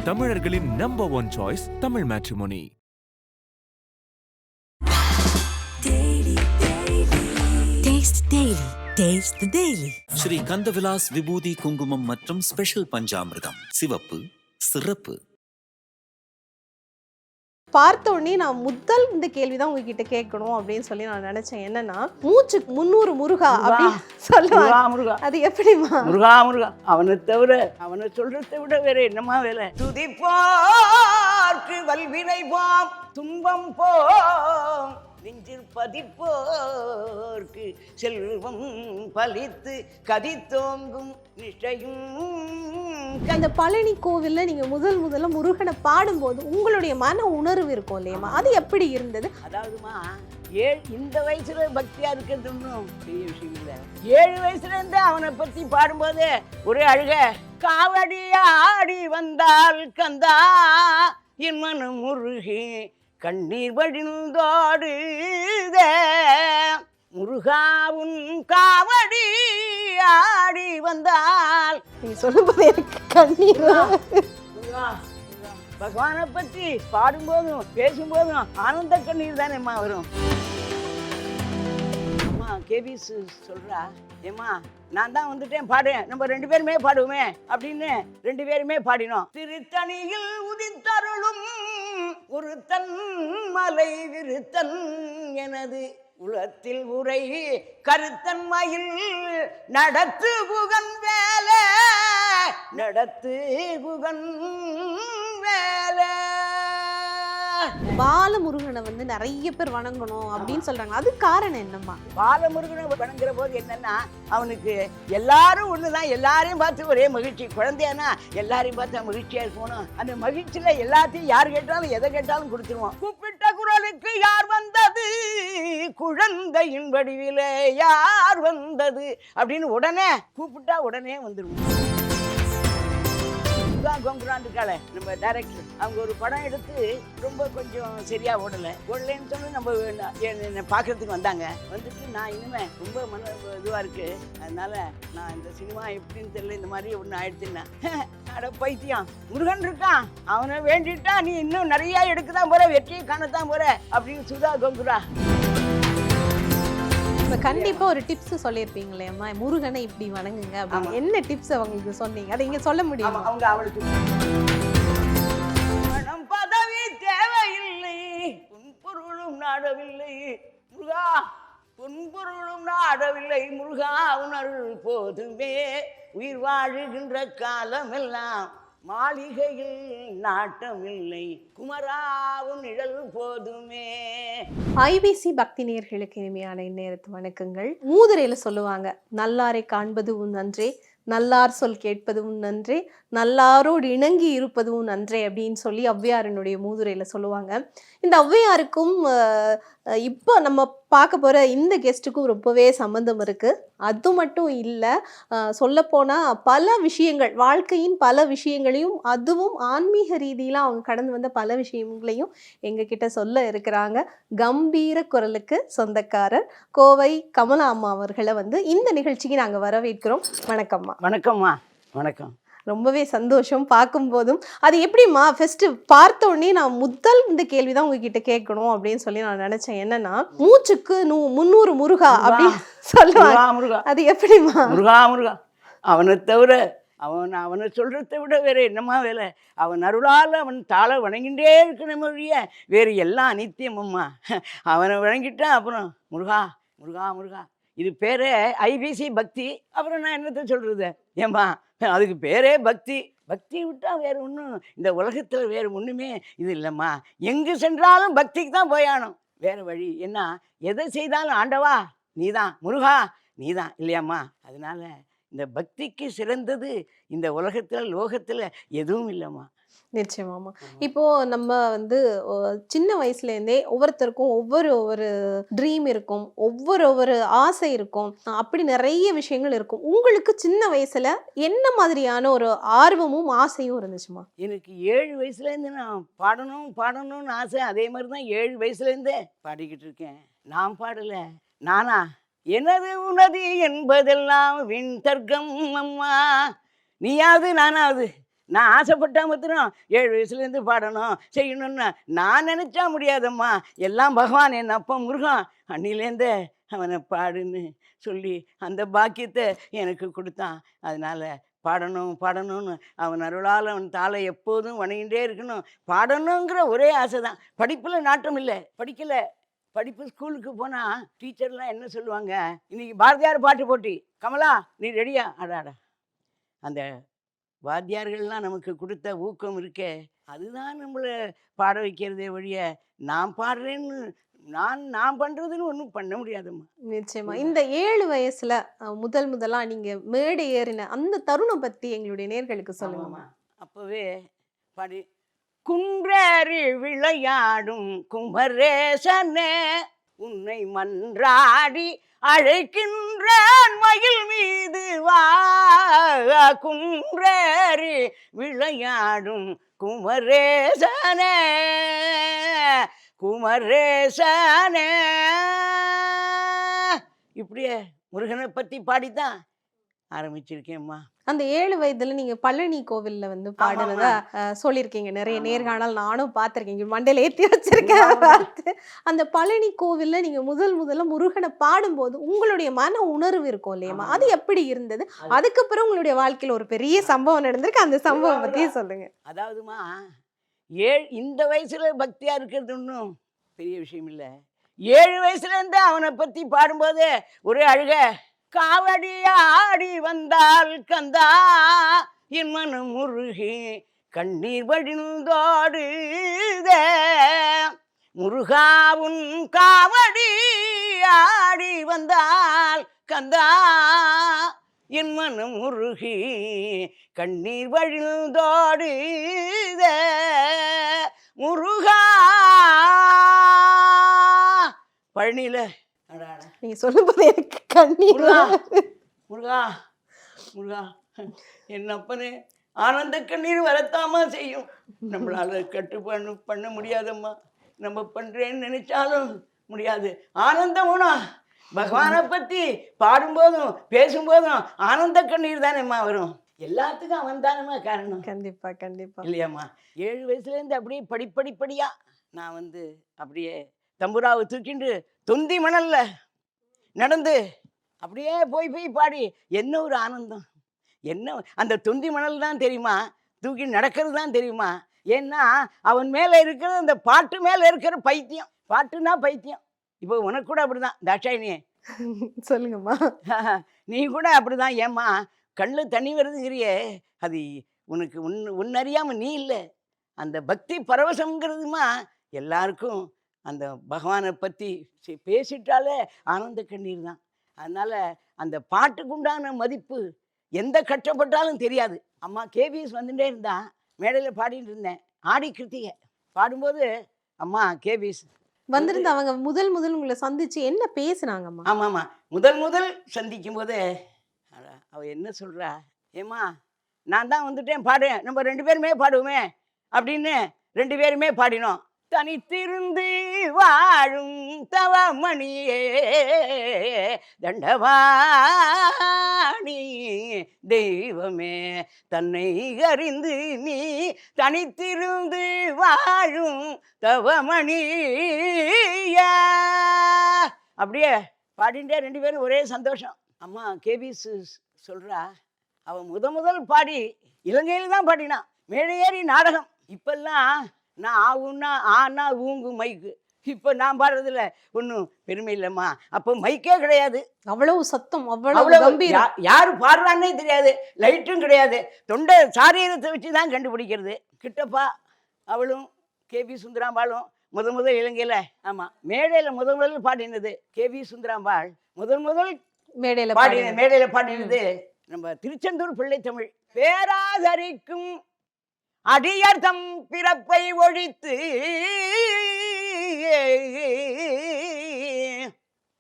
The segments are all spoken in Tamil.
தமிழர்களின் number one choice Tamil matrimony. Sri Kandavilas விபூதி குங்குமம் மற்றும் ஸ்பெஷல் பஞ்சாமிர்தம் சிவப்பு சிறப்பு. பார்த்த உடனே நான் முதல் இந்த கேள்விதான் உங்ககிட்ட கேட்கணும் அப்படின்னு சொல்லி நான் நினைச்சேன். என்னன்னா, மூச்சு 300 முருகா அப்படின்னு சொல்லுவாங்க. அது எப்படிமா? முருகா முருகா, அவனை தவிர அவனை சொல்றதை விட வேற என்னமா வேலை? துதிப்பார்க்கு வல்வினை போம், துன்பம் போம், நெஞ்சில் பதிப்போர்க்கு செல்வம் பலித்து கதித்தோங்கும் நிச்சயம். அந்த பழனி கோவில்ல நீங்க முதல்ல முருகனை பாடும்போது உங்களுடைய மன உணர்வு இருக்கும் இல்லையம்மா, அது எப்படி இருந்தது? அதாவதுமா, இந்த வயசுல பக்தியா இருக்கிறது ஒன்றும் பெரிய விஷயம் இல்லை. 7 வயசுல இருந்து அவனை பத்தி பாடும்போது ஒரே அழுக. காவடி ஆடி வந்தால் கந்தா என் மனம் முருகி கண்ணீர் வடிந்தோடுதே, முருகாவும் காவடி ஆடி வந்தால். நீ சொல்லும்போது எனக்கு கண்ணீர். பகவானை பத்தி பாடும்போதும் பேசும்போதும் ஆனந்த கண்ணீர் தானேம்மா வரும். அம்மா கேபிஸ் சொல்றா, ஏம்மா நான் தான் வந்துட்டேன், பாடு, நம்ம 2 பேருமே பாடுவோமே அப்படின்னு 2 பேருமே பாடினோம். திருத்தணியில் உதித்தருளும் ஒரு தன் மலை விருத்தன் எனது உலத்தில் உரை கருத்தன்மையில் நடத்து புகன் வேலை, நடத்து புகன் வேலை. பாலமுருகனை வந்து நிறைய பேர் வணங்கணும் அப்படின்னு சொல்றாங்க. அது காரணம் என்னம்மா? பாலமுருகனை வணங்குற போது என்னன்னா, அவனுக்கு எல்லாரும் ஒண்ணுதான், எல்லாரையும் பார்த்து ஒரே மகிழ்ச்சி. குழந்தையானா எல்லாரையும் பார்த்தா மகிழ்ச்சியா இருக்கணும். அந்த மகிழ்ச்சியில எல்லாத்தையும் யார் கேட்டாலும் எதை கேட்டாலும் கொடுத்துருவோம். கூப்பிட்ட குரலுக்கு யார் வந்தது, குழந்தையின் வடிவிலே யார் வந்தது அப்படின்னு உடனே கூப்பிட்டா உடனே வந்துடுவோம். கோங்குராண்டுக்கால நம்ம டைரக்டர், அவங்க ஒரு படம் எடுத்து ரொம்ப கொஞ்சம் சரியா ஓடலைன்னு சொல்லி நம்ம என்ன பார்க்கறதுக்கு வந்தாங்க. வந்துட்டு நான் இனிமே ரொம்ப மன இதுவா இருக்கு, அதனால நான் இந்த சினிமா எப்படின்னு தெரியல, இந்த மாதிரி ஒன்று ஆயிடுச்சுன்னா, அட பைத்தியம், முருகன் இருக்கான், அவனை வேண்டிட்டா நீ இன்னும் நிறைய எடுக்கதான் போற, வெற்றியை காணத்தான் போற அப்படின்னு சுதா கோங்குரா. இப்போ கண்டிப்பாக ஒரு டிப்ஸ் சொல்லியிருப்பீங்களே அம்மா, முருகனை இப்படி வணங்குங்க அப்படின்னு. என்ன டிப்ஸ் அவங்களுக்கு சொன்னீங்க, அதை இங்கே சொல்ல முடியும்? அவங்க அவளுக்கு பணம் பதவி தேவையில்லை, பொன்பொருளும் நாடவில்லை முருகா, பொன்பொருளும் நாடவில்லை முருகா, உணர்வு போதுமே, உயிர் வாழுகின்ற காலமெல்லாம் மாளிகையில் நாட்டமில்லை, குமராவும் நிழல் போதுமே. ஐபிசி பக்தி நேயர்களுக்கு இனிமையான இந்நேரத்து வணக்கங்கள். மூதுரையில சொல்லுவாங்க, நல்லாரை காண்பது உன் நன்றே, நல்லார் சொல் கேட்பதும் நன்றே, நல்லாரோடு இணங்கி இருப்பதும் நன்றே அப்படின்னு சொல்லி ஔவையாரினுடைய மூதுரையில சொல்லுவாங்க. இந்த ஔவையாருக்கும் இப்போ நம்ம பார்க்க போகிற இந்த கெஸ்ட்டுக்கும் ரொம்பவே சம்மந்தம் இருக்குது. அது மட்டும் இல்லை, சொல்லப்போனால் பல விஷயங்கள், வாழ்க்கையின் பல விஷயங்களையும், அதுவும் ஆன்மீக ரீதியில் அவங்க கடந்து வந்த பல விஷயங்களையும் எங்ககிட்ட சொல்ல இருக்கிறாங்க. கம்பீர குரலுக்கு சொந்தக்காரர் கோவை கமலா அம்மா அவர்களை வந்து இந்த நிகழ்ச்சிக்கு நாங்கள் வரவேற்கிறோம். வணக்கம்மா. வணக்கம்மா. வணக்கம். ரொம்பவே சந்தோஷம் பார்க்கும்போதும். அது எப்படிம்மா, ஃபர்ஸ்ட்டு பார்த்த உடனே நான் முதல் இந்த கேள்விதான் உங்ககிட்ட கேட்கணும் அப்படின்னு சொல்லி நான் நினைச்சேன். என்னன்னா, மூச்சுக்கு 300 முருகா அப்படின்னு சொல்லுவாங்க. அது எப்படிம்மா? முருகா முருகா, அவனை தவிர அவனை சொல்றதை விட வேற என்னமா வேலை? அவன் அருளால் அவன் தாள வணங்கிட்டே இருக்கணும் மொழிய, வேறு எல்லாம் அனித்தியமம்மா. அவனை வணங்கிட்டா அப்புறம் முருகா முருகா முருகா, இது பேரே ஐபிசி பக்தி. அப்புறம் நான் என்னத்தை சொல்றது ஏம்மா, அதுக்கு பேரே பக்தி. பக்தி விட்டா வேற ஒன்றும் இந்த உலகத்தில் வேறு ஒன்றுமே இது இல்லைம்மா. எங்கு சென்றாலும் பக்திக்கு தான் போயானோம், வேற வழி என்ன? எதை செய்தாலும் ஆண்டவா நீதான், முருகா நீதான், இல்லையாம்மா? அதனால இந்த பக்திக்கு சிறந்தது இந்த உலகத்தில் லோகத்தில் எதுவும் இல்லைம்மா. நிச்சயமாமா. இப்போ நம்ம வந்து சின்ன வயசுலேருந்தே ஒவ்வொருத்தருக்கும் ஒவ்வொரு ட்ரீம் இருக்கும், ஒவ்வொரு ஆசை இருக்கும், அப்படி நிறைய விஷயங்கள் இருக்கும். உங்களுக்கு சின்ன வயசுல என்ன மாதிரியான ஒரு ஆர்வமும் ஆசையும் இருந்துச்சுமா? எனக்கு 7 வயசுலேருந்து நான் பாடணும்னு ஆசை. அதே மாதிரி தான் 7 வயசுலேருந்தே பாடிக்கிட்டு இருக்கேன். நான் பாடலை, நானா? எனது உனது என்பதெல்லாம் விண் தர்க்கம் அம்மா, நீயாவது நானாவது நான் ஆசைப்பட்டா மாத்திரம் 7 வயசுலேருந்து பாடணும் செய்யணும்னு நான் நினச்சா முடியாதம்மா. எல்லாம் பகவான் என் அப்பா முருகன் அன்னிலேருந்தே அவனை பாடுன்னு சொல்லி அந்த பாக்கியத்தை எனக்கு கொடுத்தான். அதனால் பாடணும் பாடணும்னு அவன் அருளால் அவன் தாளை எப்போதும் வணங்கிட்டே இருக்கணும். பாடணுங்கிற ஒரே ஆசை தான். படிப்பில் நாட்டம் இல்லை, படிக்கலை. படிப்பு ஸ்கூலுக்கு போனால் டீச்சர்லாம் என்ன சொல்லுவாங்க, இன்னைக்கு பாரதியார் பாட்டு போட்டி, கமலா நீ ரெடியா? அடாடா, அந்த வாத்தியார்கள்லாம் நமக்கு கொடுத்த ஊக்கம் இருக்கே, அதுதான் நம்மளை பாட வைக்கிறதே ஒழிய நான் பாடுறேன்னு நான் பண்ணுறதுன்னு ஒன்றும் பண்ண முடியாதும்மா. நிச்சயமா. இந்த 7 வயசுல முதலா நீங்க மேடை ஏறின அந்த தருணம் பத்தி எங்களுடைய நேர்களுக்கு சொல்லுங்கம்மா. அப்போவே பாடி, குன்றேறி விளையாடும் குமரேசனே உன்னை மன்றாடி அழைக்கின்றான் மயில் மீது வா. குன்றேறி விளையாடும் குமரேசனே குமரேசனே. இப்படியே முருகனை பற்றி பாடித்தான் ஆரம்பிச்சிருக்கேம்மா. அந்த 7 வயதுல நீங்க பழனி கோவில்ல வந்து பாடுனதா சொல்லியிருக்கீங்க. நிறைய நேர்காணல் நானும் பார்த்திருக்கேன், மண்டையில ஏத்தி வச்சிருக்கேன் பார்த்து. அந்த பழனி கோவில்ல நீங்க முதல்ல முருகனை பாடும்போது உங்களுடைய மன உணர்வு இருக்கும் இல்லையம்மா, அது எப்படி இருந்தது? அதுக்கப்புறம் உங்களுடைய வாழ்க்கையில ஒரு பெரிய சம்பவம் நடந்திருக்கு, அந்த சம்பவம் பத்தியே சொல்லுங்க. அதாவதுமா, இந்த வயசுல பக்தியா இருக்கிறது ஒன்றும் பெரிய விஷயம் இல்லை. 7 வயசுலேருந்து அவனை பற்றி பாடும்போது ஒரே அழுக. காவடி ஆடி வந்தால் கந்தா என் மனம் முருகி கண்ணீர் வடிந்தோடுதே. முருகாவும் காவடி ஆடி வந்தால் கந்தா என் மனம் முருகி கண்ணீர் வழிந்தோடுதே. முருகா பழனியில நீங்க சொல்லும்போது எனக்கு கண்ணீர். முருகா முருகா என் அப்பனே, ஆனந்த கண்ணீர் வரத்தாமா செய்யும். நம்மளால கட்டுப்பாடு பண்ண முடியாதம்மா. நம்ம பண்றேன்னு நினைச்சாலும் முடியாது. ஆனந்தமுனா பகவானை பற்றி பாடும்போதும் பேசும்போதும் ஆனந்த கண்ணீர் தானேம்மா வரும். எல்லாத்துக்கும் அவன் தானேம்மா காரணம். கண்டிப்பா கண்டிப்பா இல்லையாம்மா? 7 வயசுலேருந்து அப்படியே படிப்படியாக நான் வந்து அப்படியே தம்புராவை தூக்கிண்டு தொந்தி மணல்ல நடந்து அப்படியே போய் பாடி என்ன ஒரு ஆனந்தம். என்ன அந்த தொந்தி மணல் தான் தெரியுமா, தூக்கி நடக்கிறது தான் தெரியுமா. ஏன்னா அவன் மேலே இருக்கிற அந்த பாட்டு மேலே இருக்கிற பைத்தியம். பாட்டுனா பைத்தியம். இப்போ உனக்கு கூட அப்படிதான் தாட்சாயினியே. சொல்லுங்கம்மா. நீ கூட அப்படிதான். ஏம்மா கண்ணில் தண்ணி வருதுங்கிறியே, அது உனக்கு உன்னறியாமல் நீ இல்லை. அந்த பக்தி பரவசங்கிறதுமா எல்லாருக்கும் அந்த பகவானை பற்றி பேசிட்டாலே ஆனந்த கண்ணீர் தான். அதனால் அந்த பாட்டுக்கு உண்டான மதிப்பு எந்த கஷ்டப்பட்டாலும் தெரியாது. அம்மா கேவிஎஸ் வந்துட்டே இருந்தா, மேடையில் பாடிட்டு இருந்தேன். ஆடி கிருத்திகை பாடும்போது அம்மா கேவிஎஸ் வந்திருந்து அவங்க முதல் உங்களை சந்திச்சு என்ன பேசுனாங்கம்மா? ஆமாம்மா, முதல் சந்திக்கும் போது அவ என்ன சொல்கிறா, ஏம்மா நான் தான் வந்துட்டேன், பாடு, நம்ம 2 பேருமே பாடுவோமே அப்படின்னு 2 பேருமே பாடினோம். தனித்திருந்து வாழும் தவமணியே தண்டவாணி தெய்வமே தன்னை அறிந்து நீ தனித்திருந்து வாழும் தவமணிய. அப்படியே பாடிண்டே 2 பேரும் ஒரே சந்தோஷம். அம்மா கேபிஎஸ் சொல்கிறா, அவன் முதல் பாடி இலங்கையில் தான் பாடினான், மேடையேறி நாடகம். இப்பெல்லாம் நான் ஆகுன்னா ஆனா ஊங்கு மைக்கு. இப்போ நான் பாடுறதில்ல ஒன்றும் பெருமை இல்லைம்மா. அப்போ மைக்கே கிடையாது. அவ்வளவு சத்தம், அவ்வளவு கம்பீரம். யாரு பாடுறான்னே தெரியாது, லைட்டும் கிடையாது. தொண்டை சாரீரத்தை வச்சு தான் கண்டுபிடிக்கிறது. கிட்டப்பா அவளும் கேபி சுந்தராம்பாளும் முதல் இலங்கையில், ஆமாம் மேடையில் முதல் பாடினது கேபி சுந்தராம்பாள். முதல் மேடையில் பாடினது நம்ம திருச்செந்தூர் பிள்ளை தமிழ். பேராதரிக்கும் அடியர்தம் பிறப்பை ஒழித்து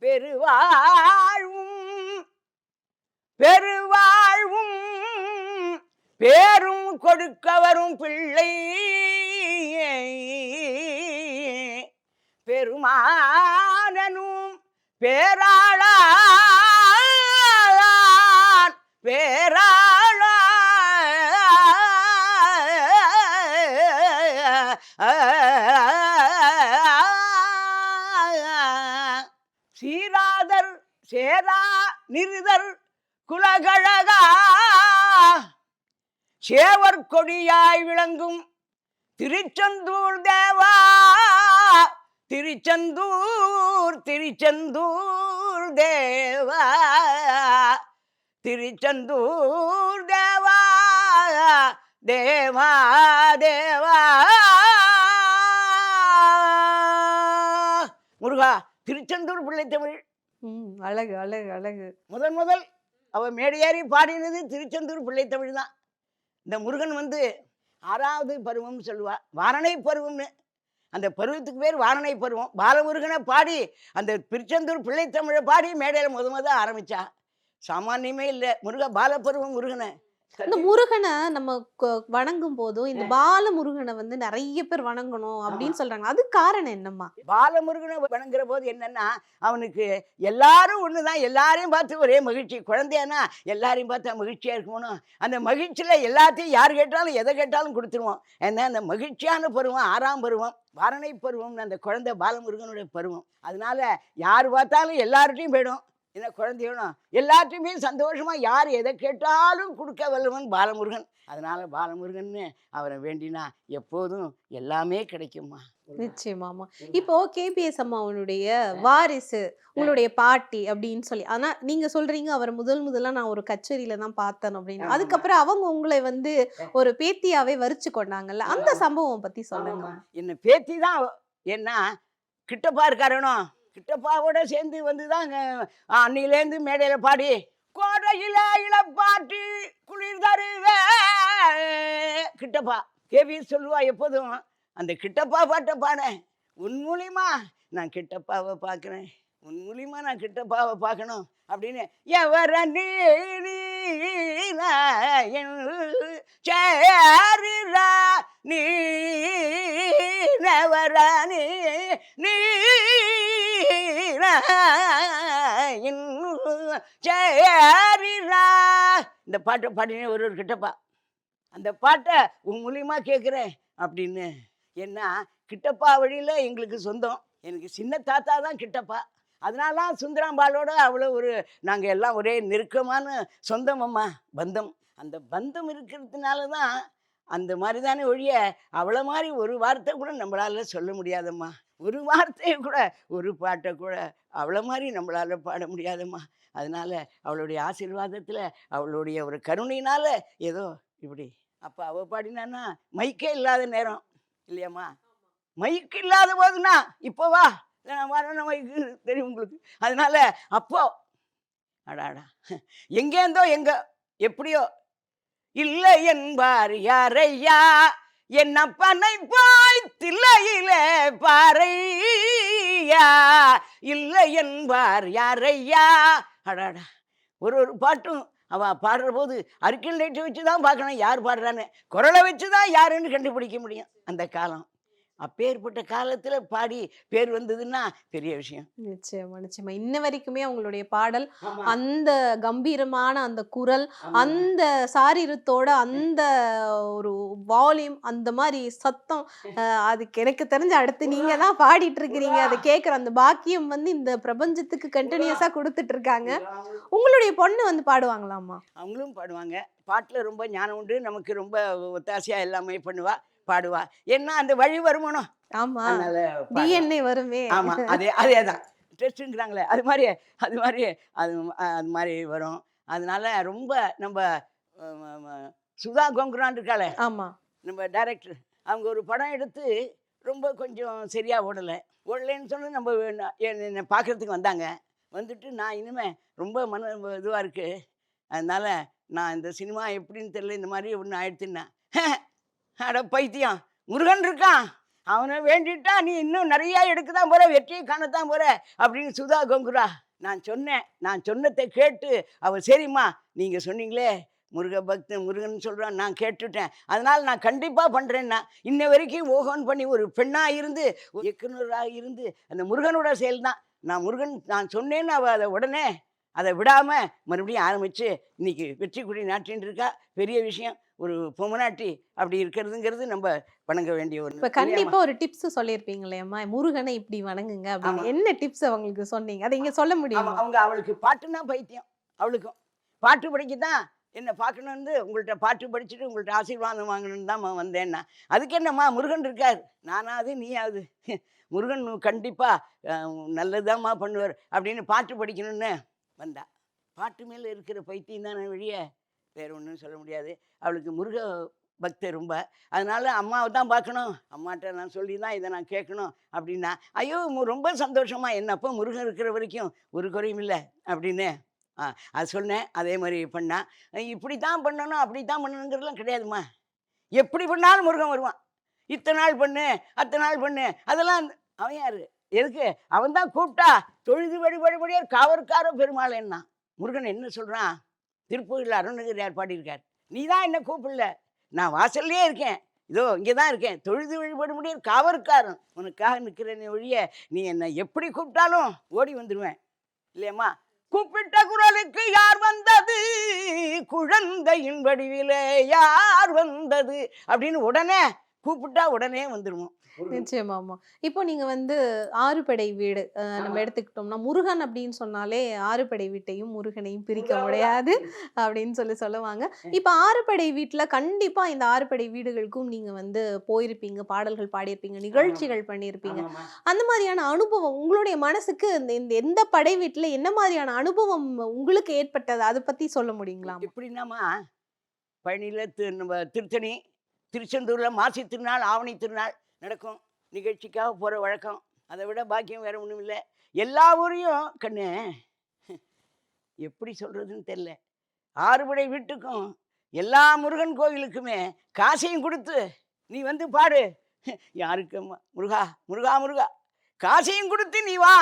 பெருவாழ்வும் பேரும் கொடுக்க வரும் பிள்ளை பெருமானனும் பேராளான் சீராதர் சேரா நிருதர் குலகழகா சேவர் கொடியாய் விளங்கும் திருச்செந்தூர் தேவா, திருச்செந்தூர் திருச்செந்தூர் தேவா, திருச்செந்தூர் தேவா, தேவா தேவா. முருகா, திருச்செந்தூர் பிள்ளைத்தமிழ் அழகு அழகு அழகு. முதல் அவ மேடையேறி பாடினது திருச்செந்தூர் பிள்ளைத்தமிழ் தான். இந்த முருகன் வந்து 6வது பருவம்னு சொல்லுவா, வாரணை பருவம்னு. அந்த பருவத்துக்கு பேர் வாரணை பருவம். பாலமுருகனை பாடி அந்த திருச்செந்தூர் பிள்ளைத்தமிழை பாடி மேடையில் முத ஆரம்பிச்சா. சாமானியமே இல்லை. பாலபருவம் முருகனை. இந்த முருகனை நம்ம வணங்கும் போதும் இந்த பால முருகனை வந்து நிறைய பேர் வணங்கணும் அப்படின்னு சொல்றாங்க. அது காரணம் என்னம்மா? பாலமுருகனை வணங்குற போது என்னன்னா, அவனுக்கு எல்லாரும் ஒண்ணுதான், எல்லாரையும் பார்த்து ஒரே மகிழ்ச்சி. குழந்தையானா எல்லாரையும் பார்த்தா மகிழ்ச்சியா இருக்கணும். அந்த மகிழ்ச்சியில எல்லாத்தையும் யார் கேட்டாலும் எதை கேட்டாலும் கொடுத்துருவோம். ஏன்னா அந்த மகிழ்ச்சியான பருவம் 6ஆம் பருவம், வாரணை பருவம். அந்த குழந்தை பாலமுருகனுடைய பருவம். அதனால யார் பார்த்தாலும் எல்லார்ட்டையும் போயிடும். என்ன குழந்தையணும் எல்லாத்தையுமே சந்தோஷமா யார் எதை கேட்டாலும் கொடுக்க வல்லவன் பாலமுருகன். அதனால பாலமுருகன்னு அவரை வேண்டினா எப்போதும் எல்லாமே கிடைக்குமா. நிச்சயமாமா. இப்போ கேபிஎஸ் அம்மாவனுடைய வாரிசு, உங்களுடைய பாட்டி அப்படின்னு சொல்லி, ஆனா நீங்க சொல்றீங்க அவர் முதலா நான் ஒரு கச்சேரியில தான் பார்த்தேன் அப்படின்னு. அதுக்கப்புறம் அவங்க உங்களை வந்து ஒரு பேத்தியாவே வரிச்சு கொண்டாங்கல்ல, அந்த சம்பவம் பத்தி சொல்லுங்க. என்ன பேத்தி தான். என்ன கிட்டப்பா இருக்காரனோ, கிட்டப்பாவோட சேர்ந்து வந்துதான் அன்னிலேருந்து மேடையில பாடி கோடையில இளப்பாட்டி குளிர் தருவே கிட்டப்பா. கேபிஎஸ் சொல்லுவா எப்போதும், அந்த கிட்டப்பா பாட்ட பாட உன் மூலியமா நான் கிட்டப்பாவை பார்க்குறேன், உன் மூலியமா நான் கிட்டப்பாவை பார்க்கணும் அப்படின்னு. எவர சேருரா நீ நவரானே நீ சேரிரா. இந்த பாட்டை பாடினே ஒரு கிட்டப்பா. அந்த பாட்டை உன் மூலியமா கேட்குறேன் அப்படின்னு. ஏன்னா கிட்டப்பா வழியில் எங்களுக்கு சொந்தம். எனக்கு சின்ன தாத்தா தான் கிட்டப்பா. அதனால சுந்தராம்பாளோட அவ்வளோ ஒரு நாங்கள் எல்லாம் ஒரே நெருக்கமான சொந்தம் அம்மா, பந்தம். அந்த பந்தம் இருக்கிறதுனால தான் அந்த மாதிரி தானே ஒழிய அவ்வளோ மாதிரி ஒரு வார்த்தை கூட நம்மளால சொல்ல முடியாதம்மா. ஒரு வார்த்தையை கூட, ஒரு பாட்டை கூட அவ்வளோ மாதிரி நம்மளால் பாட முடியாதம்மா. அதனால அவளுடைய ஆசீர்வாதத்தில், அவளுடைய ஒரு கருணையினால ஏதோ இப்படி. அப்போ அவள் பாடினான்னா மைக்கே இல்லாத நேரம் இல்லையாம்மா. மைக்கு இல்லாத போதுன்னா இப்போவா வரணும் மைக்கு தெரியும் உங்களுக்கு. அதனால அப்போ அடாடா எங்கேருந்தோ எங்க எப்படியோ இல்லை என்பார் யாரையா என் அப்பனை போய் தில்லையில பாறையா, இல்லை என்பார் யாரையா. அடாடா ஒரு பாட்டும் அவ பாடுற போது அரிக்கல் லைட்டை வச்சு தான் பார்க்கணும் யார் பாடுறான்னு. குரலை வச்சு தான் யாருன்னு கண்டுபிடிக்க முடியும். அந்த காலம் அப்பேற்பட்ட காலத்துல பாடி பேர் வந்ததுன்னா பெரிய விஷயம். நிச்சயமா நிச்சயமா. இன்ன வரைக்குமே அவங்களுடைய பாடல், அந்த கம்பீரமான அந்த குரல், அந்த சாரீரத்தோட அந்த ஒரு வால்யூம், அந்த மாதிரி சத்தம், அதுக்கு எனக்கு தெரிஞ்ச அடுத்து நீங்க தான் பாடிட்டு இருக்கிறீங்க. அதை கேட்குற அந்த பாக்கியம் வந்து இந்த பிரபஞ்சத்துக்கு கண்டினியூஸா கொடுத்துட்டு இருக்காங்க. உங்களுடைய பொண்ணு வந்து பாடுவாங்களாமா? அவங்களும் பாடுவாங்க. பாட்டுல ரொம்ப ஞானம் உண்டு. நமக்கு ரொம்ப ஒத்தாசையா எல்லாமே பண்ணுவா, பாடுவா. என்ன அந்த வழி வருமானம். ஆமா, டிஎன்ஏ வருமே. ஆமா, அதேதான் டெஸ்ட்டுங்கிறாங்களே, அது மாதிரி வரும். அதனால ரொம்ப நம்ம சுதா கோங்குரான் இருக்காளே, ஆமா, நம்ம டைரக்டர், அவங்க ஒரு படம் எடுத்து ரொம்ப கொஞ்சம் சரியா ஓடலைன்னு சொல்லி நம்ம என்னை பார்க்கறதுக்கு வந்தாங்க. வந்துட்டு நான் இனிமே ரொம்ப இதுவாக இருக்கு, அதனால நான் இந்த சினிமா எப்படின்னு தெரியல, இந்த மாதிரி ஒன்று ஆயிடுச்சுன்னா அட பைத்தியம், முருகன் இருக்கான், அவனை வேண்டிட்டா நீ இன்னும் நிறையா எடுக்கதான் போற, வெற்றியை காணத்தான் போற அப்படின்னு சுதா கோங்குரா. நான் சொன்னதை கேட்டு அவள் சரிம்மா நீங்கள் சொன்னீங்களே முருகன் சொல்கிறான், நான் கேட்டுட்டேன், அதனால் நான் கண்டிப்பாக பண்ணுறேன்னா. இன்ன வரைக்கும் ஓகோன் பண்ணி ஒரு பெண்ணாக இருந்து இயக்குனராக இருந்து அந்த முருகனோட செயல் தான். நான் சொன்னேன்னு அவள் அதை உடனே அதை விடாமல் மறுபடியும் ஆரம்பித்து இன்னைக்கு வெற்றி கொடி நாட்டின்னு இருக்கா. பெரிய விஷயம். ஒரு பொம்மநாட்டி அப்படி இருக்கிறதுங்கிறது நம்ம வணங்க வேண்டிய இப்ப ஒன்று. கண்டிப்பா ஒரு டிப்ஸ் சொல்லியிருப்பீங்களேம்மா, முருகனை இப்படி வணங்குங்க அப்படின்னு. ஆமா. என்ன டிப்ஸ் அவங்களுக்கு சொன்னீங்க? அதை இங்க சொல்ல முடியுமா? அவளுக்கு பாட்டுன்னா பைத்தியம். அவளுக்கும் பாட்டு படிக்க தான் என்ன பார்க்கணுன்னு உங்கள்கிட்ட பாட்டு படிச்சுட்டு உங்கள்கிட்ட ஆசீர்வாதம் வாங்கணுன்னு தான் வந்தேன்னா. அதுக்கு என்னம்மா முருகன் இருக்கார், நானாவது நீயாவது. முருகன் கண்டிப்பாக நல்லதாம்மா பண்ணுவார் அப்படின்னு பாட்டு படிக்கணும்னு வந்தா. பாட்டு மேலே இருக்கிற பைத்தியம் தானே வெளிய வேறு ஒன்றும் சொல்ல முடியாது. அவளுக்கு முருக பக்தி ரொம்ப. அதனால் அம்மாவை தான் பார்க்கணும், அம்மாட்ட நான் சொல்லி தான் இதை நான் கேட்கணும் அப்படின்னா, ஐயோ ரொம்ப சந்தோஷமா, என்னப்போ முருகன் இருக்கிற வரைக்கும் ஒரு குறையும் இல்லை அப்படின்னு அது சொன்னேன். அதே மாதிரி பண்ணா. இப்படி தான் பண்ணணும் அப்படி தான் பண்ணணுங்கிறதுலாம் கிடையாதும்மா. எப்படி பண்ணாலும் முருகன் வருவான். இத்தனை நாள் பண்ணு அத்தனை நாள் பண்ணு அதெல்லாம் அவன் யாரு எதுக்கு? அவன் தான் கூப்பிட்டா தொழுது வழிபடியார் காவற்கார பெருமாள் என்ன. முருகன் என்ன சொல்கிறான்? திருப்பூரில் அருணகிரியார் பாடியிருக்கார். நீ தான் என்ன கூப்பிடல, நான் வாசல்லே இருக்கேன், இதோ இங்கே தான் இருக்கேன், தொழுது வழிபட முடியாது காவற்காரன் உனக்காக நிற்கிறேன் ஒழிய நீ என்னை எப்படி கூப்பிட்டாலும் ஓடி வந்துடுவேன் இல்லையம்மா. கூப்பிட்ட குரலுக்கு யார் வந்தது, குழந்தையின் வடிவிலே யார் வந்தது அப்படின்னு உடனே கூப்பிட்டா உடனே வந்துடுவோம். நிச்சயமாமா. இப்போ நீங்க ஆறுபடை வீடு நம்ம எடுத்துக்கிட்டோம்னா, முருகன் அப்படின்னு சொன்னாலே ஆறுபடை வீட்டையும் முருகனையும் பிரிக்க முடியாது அப்படின்னு சொல்லுவாங்க. இப்போ ஆறுபடை வீட்டுல கண்டிப்பா இந்த ஆறுபடை வீடுகளுக்கும் நீங்க போயிருப்பீங்க, பாடல்கள் பாடியிருப்பீங்க, நிகழ்ச்சிகள் பண்ணியிருப்பீங்க. அந்த மாதிரியான அனுபவம் உங்களுடைய மனசுக்கு இந்த எந்த படை வீட்டுல என்ன மாதிரியான அனுபவம் உங்களுக்கு ஏற்பட்டது, அதை பத்தி சொல்ல முடியுங்களா? எப்படின்னாமா, பழனியில் நம்ம திருத்தணி திருச்செந்தூரில் மாசி திருநாள் ஆவணி திருநாள் நடக்கும். நிகழ்ச்சிக்காக போகிற வழக்கம். அதை விட பாக்கியம் வேறு ஒன்றும் இல்லை. எல்லா ஊரையும் கண்ணு எப்படி சொல்கிறதுன்னு தெரில. ஆறுபடை வீட்டுக்கும் எல்லா முருகன் கோவிலுக்குமே காசையும் கொடுத்து நீ பாடு. யாருக்கம்மா முருகா முருகா முருகா காசையும் கொடுத்து நீ வா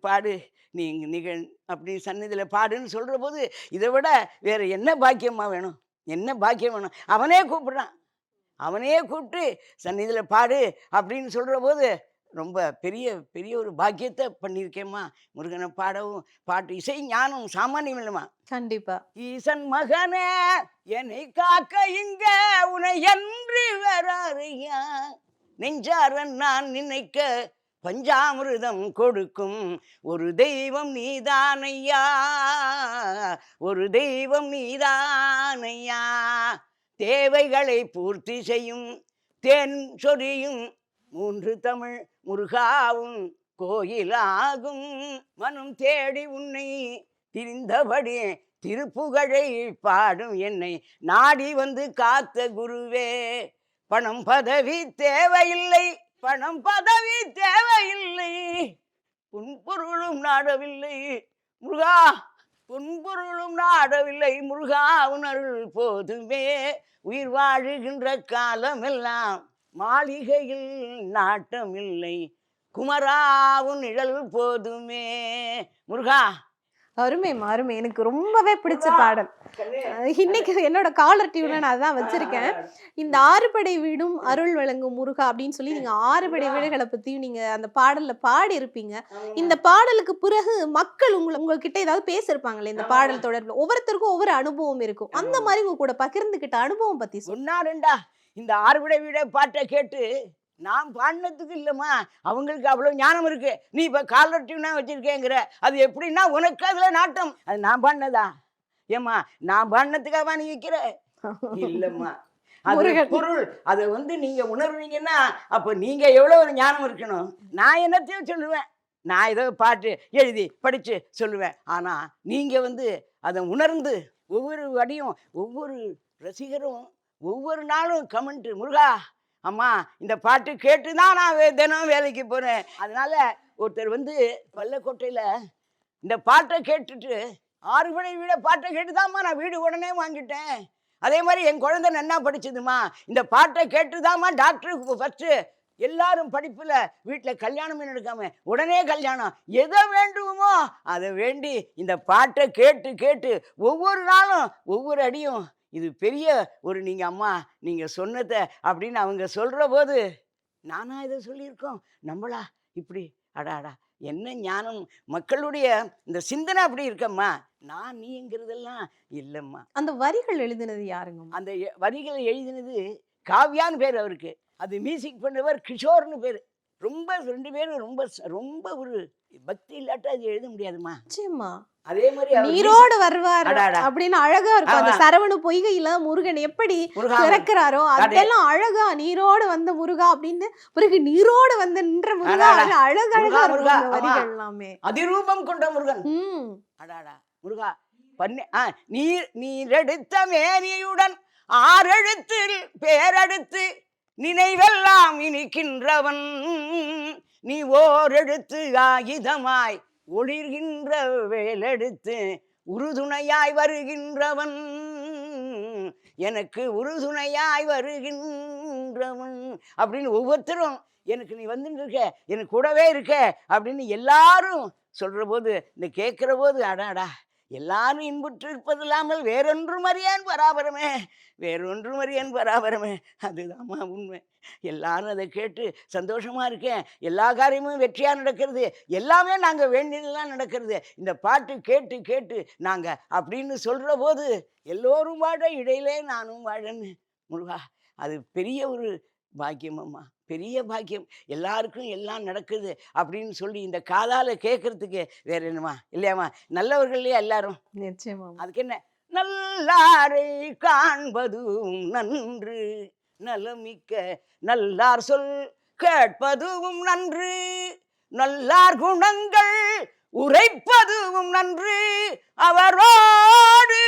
பாடு, நீ நிகழ் அப்படி சந்நிதியில் பாடுன்னு சொல்கிற போது இதை விட வேறு என்ன பாக்கியம்மா வேணும், என்ன பாக்கியம் வேணும்? அவனே கூப்பிட்றான், அவனே கூப்பிட்டு சந்நிதியில் பாடு அப்படின்னு சொல்கிற போது ரொம்ப பெரிய பெரிய ஒரு பாக்கியத்தை பண்ணியிருக்கேம்மா. முருகனை பாடவும், பாட்டு இசை ஞானம் சாமானியம் இல்லைம்மா. கண்டிப்பா. ஈசன் மகனே என்னை காக்க இங்க உனை என்று வராதையா, நெஞ்சாரன் நான் நினைக்க பஞ்சாமிருதம் கொடுக்கும் ஒரு தெய்வம் நீதானையா, ஒரு தெய்வம் நீதானையா. தேவைகளை பூர்த்தி செய்யும் தேன் சொரியும் மூன்று தமிழ் முருகாவும் கோயிலாகும். மனம் தேடி உன்னை திரிந்தபடி திருப்புகழை பாடும் என்னை நாடி காத்த குருவே. பணம் பதவி தேவையில்லை, பணம் பதவி தேவையில்லை, புன்பொருளும் நாடவில்லை முருகா, புன்பொருளும் நாடவில்லை முருகா, உணர்வு போதுமே. உயிர் வாழுகின்ற காலமெல்லாம் மாளிகையில் நாட்டம் இல்லை, குமராவும் நிழல் போதுமே. முருகா. அருமைம்மா, அருமை. எனக்கு ரொம்பவே பிடிச்ச பாடல். இன்னைக்கு என்னோட காலர் டியூனை நான் அதான் வச்சிருக்கேன். இந்த ஆறுபடை வீடும் அருள் வழங்கும் முருகா அப்படின்னு சொல்லி நீங்க ஆறுபடை வீடுகளை பத்தியும் நீங்க அந்த பாடல்ல பாடி இருப்பீங்க. இந்த பாடலுக்கு பிறகு மக்கள் உங்ககிட்ட ஏதாவது பேசிருப்பாங்களே இந்த பாடல் தொடர்புல? ஒவ்வொருத்தருக்கும் ஒவ்வொரு அனுபவம் இருக்கும். அந்த மாதிரி உங்க கூட பகிர்ந்துகிட்ட அனுபவம் பத்தி சொன்னா ரெண்டா. இந்த ஆறுபடை வீட பாட்டை கேட்டு நான் பாடினதுக்கு இல்லைம்மா, அவங்களுக்கு அவ்வளோ ஞானம் இருக்கு. நீ இப்போ காலர் டியூனா வச்சிருக்கேங்கிற, அது எப்படின்னா உனக்கு அதில் நாட்டம். அது நான் பாடினதா? ஏம்மா நான் பாடினதுக்காக நீ வைக்கிற? இல்லைம்மா, அது பொருள். அதை நீங்க உணர்வீங்கன்னா அப்போ நீங்க எவ்வளோ ஒரு ஞானம் இருக்கணும். நான் என்னத்தையும் சொல்லுவேன், நான் ஏதோ பாட்டு எழுதி படித்து சொல்லுவேன். ஆனால் நீங்கள் அதை உணர்ந்து ஒவ்வொரு அடியும் ஒவ்வொரு ரசிகரும் ஒவ்வொரு நாளும் கமெண்ட், முருகா அம்மா இந்த பாட்டு கேட்டு தான் நான் தினம் வேலைக்கு போகிறேன். அதனால் ஒருத்தர் பள்ளக்கோட்டையில் இந்த பாட்டை கேட்டுட்டு ஆறுபடை வீட பாட்டை கேட்டு தான்மா நான் வீடு உடனே வாங்கிட்டேன். அதே மாதிரி என் குழந்தை நன்னா படிச்சதுமா, இந்த பாட்டை கேட்டு தான்மா டாக்டருக்கு ஃபஸ்ட்டு எல்லாரும் படிப்பில் வீட்டில் கல்யாணமே நடக்காம உடனே கல்யாணம். எதை வேண்டுமோ அதை வேண்டி இந்த பாட்டை கேட்டு கேட்டு ஒவ்வொரு நாளும் ஒவ்வொரு அடியும் இது பெரிய ஒரு நீங்கள் அம்மா நீங்கள் சொன்னதை அப்படின்னு அவங்க சொல்கிற போது நானா இதை சொல்லியிருக்கோம், நம்மளா இப்படி அடா அடா என்ன ஞானம், மக்களுடைய இந்த சிந்தனை அப்படி இருக்கம்மா. நான் நீங்கிறதெல்லாம் இல்லைம்மா. அந்த வரிகள் எழுதினது யாருங்க? அந்த வரிகளை எழுதினது காவ்யான்னு பேர் அவருக்கு. அது மியூசிக் பண்ணவர் கிஷோர்னு பேர். ரொம்ப 2 பேரும் ரொம்ப ரொம்ப ஒரு பக்தி இல்லாட்டா அது எழுத முடியாதுமா. நிச்சயமா. அதே மாதிரி நீரோடு வருவார் அப்படின்னு அழகா இருக்கும். அந்த சரவண பொய்கையில முருகன் எப்படி பிறக்கிறாரோ அதெல்லாம் அழகா நீரோடு வந்த முருகா அப்படின்னு பிறகு நீரோடு வந்து நின்ற முருகா அழகழகா இருக்கும் வரிகள் எல்லாமே. அதிரூபம் கொண்ட முருகன். அடாடா முருகா நீரெடுத்த மேனியுடன் 6 எழுத்தில் பேரெடுத்து நினைவெல்லாம் இனிக்கின்றவன், நீ ஓரெழுத்து ஆயுதமாய் ஒளிர்கின்ற வேலெடுத்து உறுதுணையாய் வருகின்றவன், எனக்கு உறுதுணையாய் வருகின்றவன் அப்படின்னு ஒவ்வொருத்தரும் எனக்கு நீ வந்துட்டு இருக்க, எனக்கு கூடவே இருக்க அப்படின்னு எல்லாரும் சொல்ற போது, இந்த கேட்கிற போது அடாடா எல்லாரும் இன்புற்று இருப்பது இல்லாமல் வேறொன்றும் அறியான் பராபரமே, வேறொன்றும் அறியான் பராபரமே. அதுதான்மா உண்மை. எல்லாரும் அதை கேட்டு சந்தோஷமா இருக்கேன், எல்லா காரியமும் வெற்றியா நடக்கிறது, எல்லாமே நாங்கள் வேண்டியதெல்லாம் நடக்கிறது, இந்த பாட்டு கேட்டு கேட்டு நாங்கள் அப்படின்னு சொல்ற போது எல்லோரும் வாழ இடையிலே நானும் வாழன்னு முருகா, அது பெரிய ஒரு பாக்கியம் அம்மா, பெரிய பாக்கியம். எல்லாருக்கும் எல்லாம் நடக்குது அப்படின்னு சொல்லி இந்த காதால கேட்கறதுக்கு வேற என்னமா இல்லையாம்மா? நல்லவர்களே எல்லாரும். நிச்சயமா. அதுக்கு என்ன, நல்லாரை காண்பதும் நன்று, நலமிக்க நல்லார் சொல் கேட்பதும் நன்று, நல்லார் குணங்கள் உரைப்பதும் நன்று, அவரோடு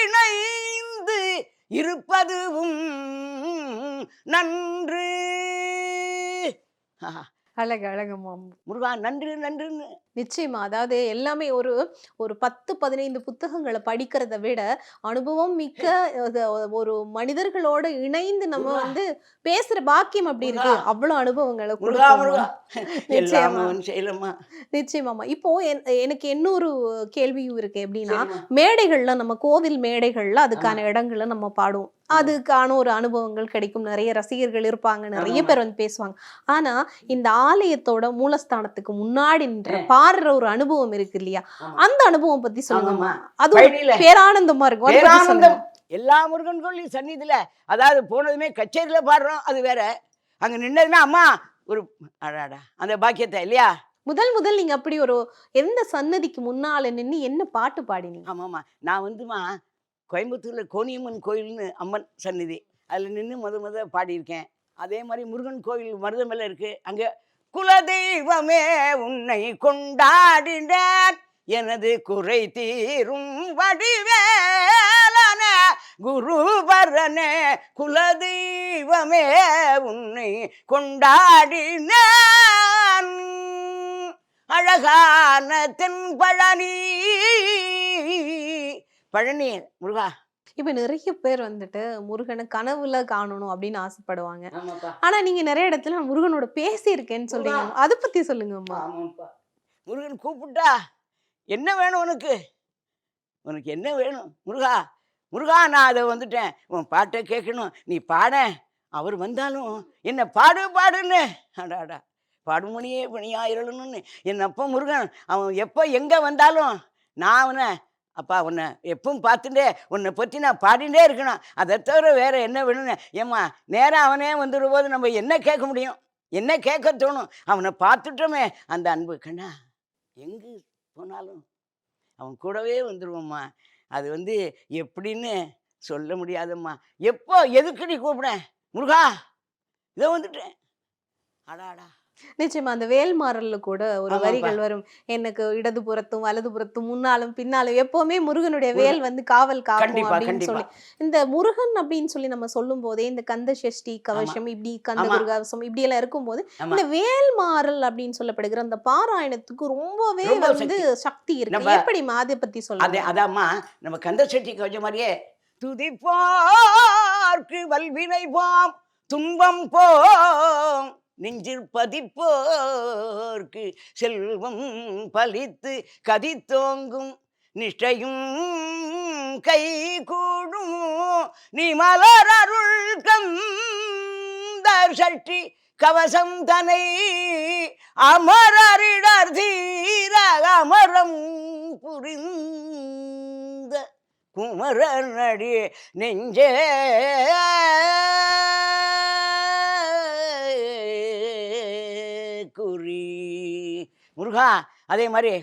இணைந்து இருப்பதும் நன்று. அழகு அழகம்மா முருகா, நன்று நன்றுன்னு. நிச்சயமா. அதாவது எல்லாமே ஒரு 10-15 புத்தகங்களை படிக்கிறத விட அனுபவம் மிக்க ஒரு மனிதர்களோட இணைந்து நம்ம வந்து பேசுற பாக்கியம் அப்படி இருக்கு. அவ்வளவு அனுபவங்களை நிச்சயமாமா. இப்போ எனக்கு இன்னொரு கேள்வியும் இருக்கு. எப்படின்னா, மேடைகள்ல நம்ம கோவில் மேடைகள்ல அதுக்கான இடங்கள்ல நம்ம பாடுவோம், அதுக்கான ஒரு அனுபவங்கள் கிடைக்கும், நிறைய ரசிகர்கள் இருப்பாங்க, நிறைய பேர் வந்து பேசுவாங்க. ஆனா இந்த ஆலயத்தோட மூலஸ்தானத்துக்கு முன்னாடி நின்ற பாடுற ஒரு அனுபவம் இருக்கு இல்லையா, அந்த அனுபவம் பத்தி சொல்லுங்கம்மா. அது பேரானந்தமா இருக்கும். எல்லா முருகன் கோயில் சன்னிதியில, அதாவது போனதுமே கச்சேரியில பாடுறோம், அது வேற. அங்க நின்னதுமே அம்மா ஒரு அடாடா அந்த பாக்கியத்தை இல்லையா. முதல் நீங்க அப்படி ஒரு எந்த சன்னதிக்கு முன்னால நின்று என்ன பாட்டு பாடினீங்க? ஆமாம்மா, நான் வந்துமா கோயம்புத்தூர்ல கோணியம்மன் கோயில்னு அம்மன் சந்நிதி, அதுல நின்று முத பாடியிருக்கேன். அதே மாதிரி முருகன் கோயில் மருதமலை இருக்கு, அங்க குலதெய்வமே உன்னை கொண்டாடினார், எனது குறை தீரும் வடிவேலன குருபரனே, குலதெய்வமே உன்னை கொண்டாடினான், அழகான தென்பழனி. பழனி முருகா. இப்ப நிறைய பேர் வந்துட்டு முருகனை கனவுல காணணும் அப்படின்னு ஆசைப்படுவாங்க. ஆனா நீங்க நிறைய இடத்துல முருகனோட பேசி இருக்கேன்னு சொல்றீங்க, அதை பத்தி சொல்லுங்கம்மா. முருகன் கூப்பிட்டா என்ன வேணும் உனக்கு, உனக்கு என்ன வேணும் முருகா, முருகா நான் அதை வந்துட்டேன், உன் பாட்டை கேட்கணும், நீ பாட, அவர் வந்தாலும் என்ன பாடுன்னு அடாடா பாடுமணியே பணியாயிரணும்னு என் அப்பா முருகன், அவன் எப்போ எங்கே வந்தாலும் நான் அவனை அப்பா உன்னை எப்பவும் பார்த்துட்டே உன்னை பற்றி நான் பாடிகிட்டே இருக்கணும், அதை தவிர வேறு என்ன வேணும்னு. ஏம்மா நேராக அவனே வந்துடும் போது நம்ம என்ன கேட்க முடியும், என்ன கேட்க தோணும், அவனை பார்த்துட்டோமே அந்த அன்பு கண்ணா, எங்கே போனாலும் அவன் கூடவே வந்துடுவோம்மா. அது வந்து எப்படின்னு சொல்ல முடியாதம்மா. எப்போ எதுக்கு நீ கூப்பிட முருகா, இதோ வந்துட்டேன் அடாடா. நிச்சயமா அந்த வேல்மாறல்ல கூட ஒரு வரிகள் வரும், எனக்கு இடது புறத்தும் வலது புறத்தும் முன்னாலும் பின்னாலும் எப்பவுமே முருகனுடைய வேல் வந்து காவல் காக்கும் அப்படின்னு சொல்லி, இந்த முருகன் அப்படின்னு சொல்லி நம்ம சொல்லும் போதே இந்த கந்த சஷ்டி கவசம் இப்படி கந்த துர்கவசம் இப்படி எல்லாம் இருக்கும் போது இந்த வேல்மாறல் அப்படின்னு சொல்லப்படுகிற அந்த பாராயணத்துக்கு ரொம்பவே வந்து சக்தி இருக்கு. எப்படி அதை பத்தி சொல்லுங்க. அதாம்மா நம்ம கந்த சஷ்டி கவசம் மாதிரியே துதிப்பார்க்கு வல்வினை போம் துன்பம் போம் நெஞ்சில் பதிப்போர்க்கு செல்வம் பலித்து கதித்தோங்கும் நிஷ்டையும் கை கூடும் நீ மலர் அருள் கந்தர் சஷ்டி கவசம் தனை அமரரிடர் தீர அமரம் புரிந்த குமரனடி நெஞ்சே குறி. முருகா, அதே மாதிரி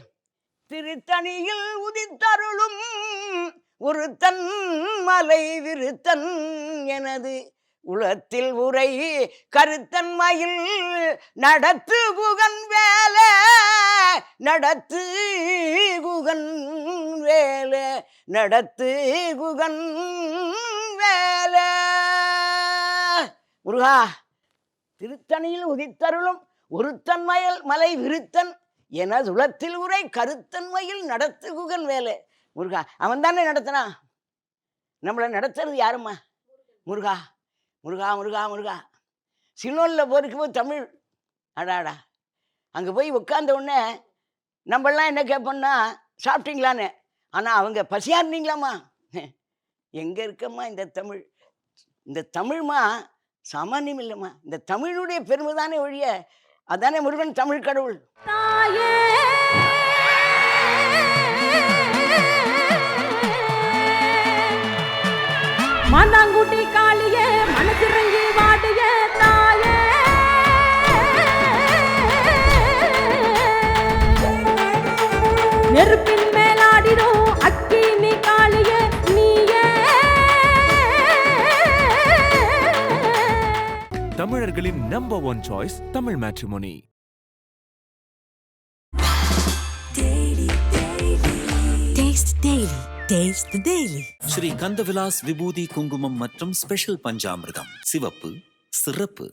திருத்தணியில் உதித்தருளும் ஒருத்தன் மலை விருத்தன் எனது உளத்தில் உரை கருத்தன் மயில் நடத்து குகன் வேலை நடத்து குகன் வேலை நடத்து குகன் வேலை. முருகா, திருத்தணியில் உதித்தருளும் ஒருத்தன் மலை விருத்தன் எனது உளத்தில் உரை கருத்தன்மையில் நடத்து குகன் வேலை. முருகா, அவன் தானே நடத்தினா, நம்மளை நடத்துறது யாரும்மா? முருகா முருகா முருகா முருகா. சிலோனில் போயிருக்கும்போது தமிழ் அடாடா, அங்கே போய் உட்கார்ந்த உடனே நம்மளாம் என்ன கேட்போம்னா சாப்பிட்டீங்களான்னு. ஆனால் அவங்க பசியாக இருந்தீங்களாம்மா? எங்கே இருக்கம்மா இந்த தமிழ்? இந்த தமிழ்மா சாமானியம் இல்லைம்மா. இந்த தமிழுடைய பெருமை தானே ஒழிய, அதானே முருகன் தமிழ் கடவுள். மாந்தாங்குட்டி காளியே மனசிறங்கி வாடிய தாயே, நெருப்பின் மேலாடிடும் அக்கினி காளியே நீயே. தமிழர்களின் number one choice Tamil matrimony. Sri Kandavilas விபூதி குங்குமம் மற்றும் ஸ்பெஷல் பஞ்சாமிர்தம். சிவப்பு, சிறப்பு.